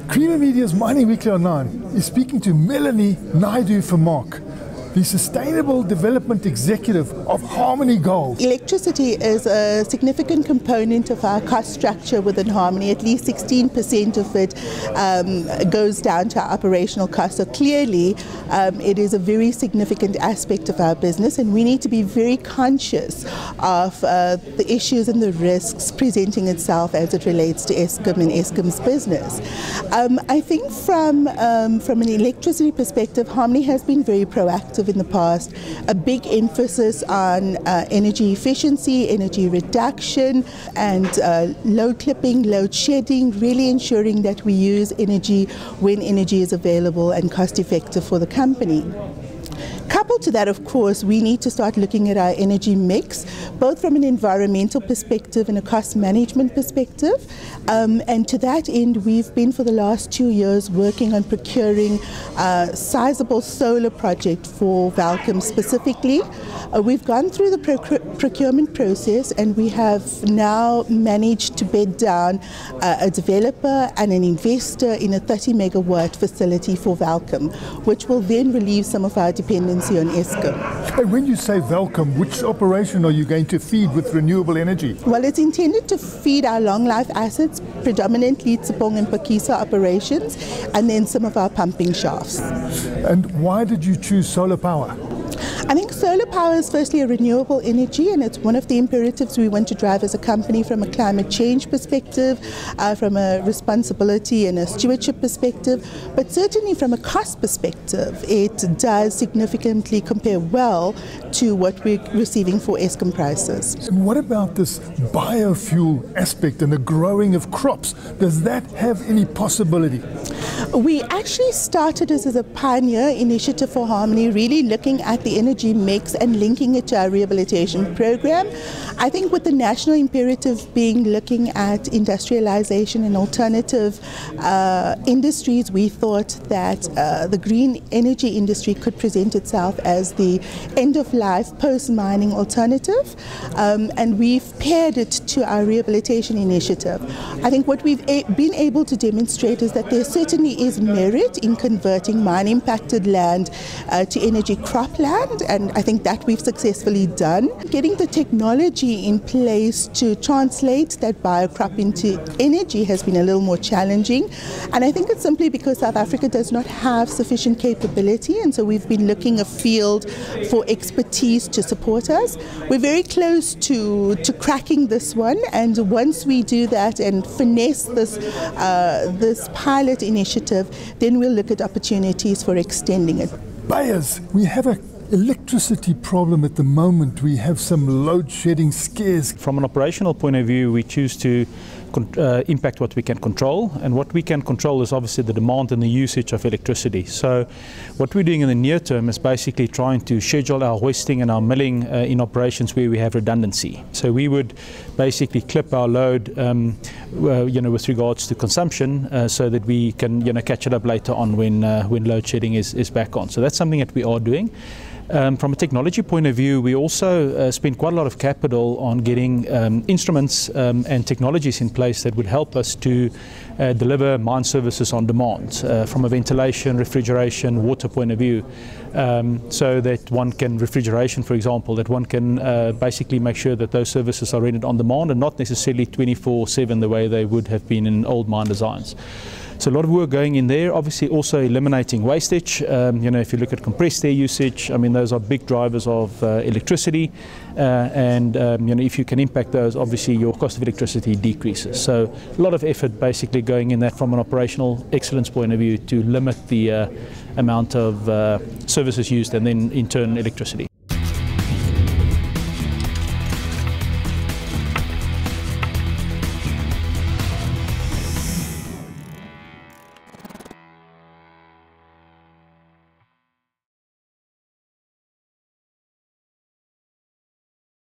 Creamer Media's Mining Weekly Online is speaking to Melanie Naidoo-Vermaak, the Sustainable Development Executive of Harmony Gold. Electricity is a significant component of our cost structure within Harmony. At least 16% of it goes down to our operational costs. So clearly it is a very significant aspect of our business, and we need to be very conscious of the issues and the risks presenting itself as it relates to Eskom and Eskom's business. I think from an electricity perspective, Harmony has been very proactive in the past. A big emphasis on energy efficiency, energy reduction, and load clipping, load shedding, really ensuring that we use energy when energy is available and cost effective for the company. Coupled to that, of course, we need to start looking at our energy mix, both from an environmental perspective and a cost management perspective. And to that end, we've been for the last 2 years working on procuring a sizable solar project for Welkom specifically. We've gone through the procurement process, and we have now managed to bed down a developer and an investor in a 30 megawatt facility for Welkom, which will then relieve some of our dependency on Eskom. And when you say Welkom, which operation are you going to feed with renewable energy? Well, it's intended to feed our long life assets, predominantly Tsipong and Pakisa operations, and then some of our pumping shafts. And why did you choose solar power? I think solar power is firstly a renewable energy, and it's one of the imperatives we want to drive as a company from a climate change perspective, from a responsibility and a stewardship perspective, but certainly from a cost perspective, it does significantly compare well to what we're receiving for Eskom prices. And what about this biofuel aspect and the growing of crops? Does that have any possibility? We actually started this as a pioneer initiative for Harmony, really looking at the energy mix and linking it to our rehabilitation program. I think with the national imperative being looking at industrialization and alternative industries, we thought that the green energy industry could present itself as the end-of-life post-mining alternative, and we've paired it to our rehabilitation initiative. I think what we've been able to demonstrate is that there certainly is merit in converting mine-impacted land to energy cropland, and I think that we've successfully done. Getting the technology in place to translate that biocrop into energy has been a little more challenging, and I think it's simply because South Africa does not have sufficient capability, and so we've been looking afield for expertise to support us. We're very close to cracking this one, and once we do that and finesse this pilot initiative, then we'll look at opportunities for extending it. Buyers, we have an electricity problem at the moment. We have some load shedding scares. From an operational point of view, we choose to impact what we can control, and what we can control is obviously the demand and the usage of electricity. So what we're doing in the near term is basically trying to schedule our hoisting and our milling in operations where we have redundancy. So we would basically clip our load with regards to consumption so that we can catch it up later on when load shedding is back on. So that's something that we are doing. From a technology point of view, we also spend quite a lot of capital on getting instruments and technologies in place that would help us to deliver mine services on demand from a ventilation, refrigeration, water point of view, so that one can, refrigeration for example, that one can basically make sure that those services are rendered on demand and not necessarily 24/7 the way they would have been in old mine designs. So a lot of work going in there, obviously also eliminating wastage. If you look at compressed air usage, I mean those are big drivers of electricity, and if you can impact those, obviously your cost of electricity decreases. So a lot of effort basically going in that from an operational excellence point of view to limit the amount of services used and then in turn electricity.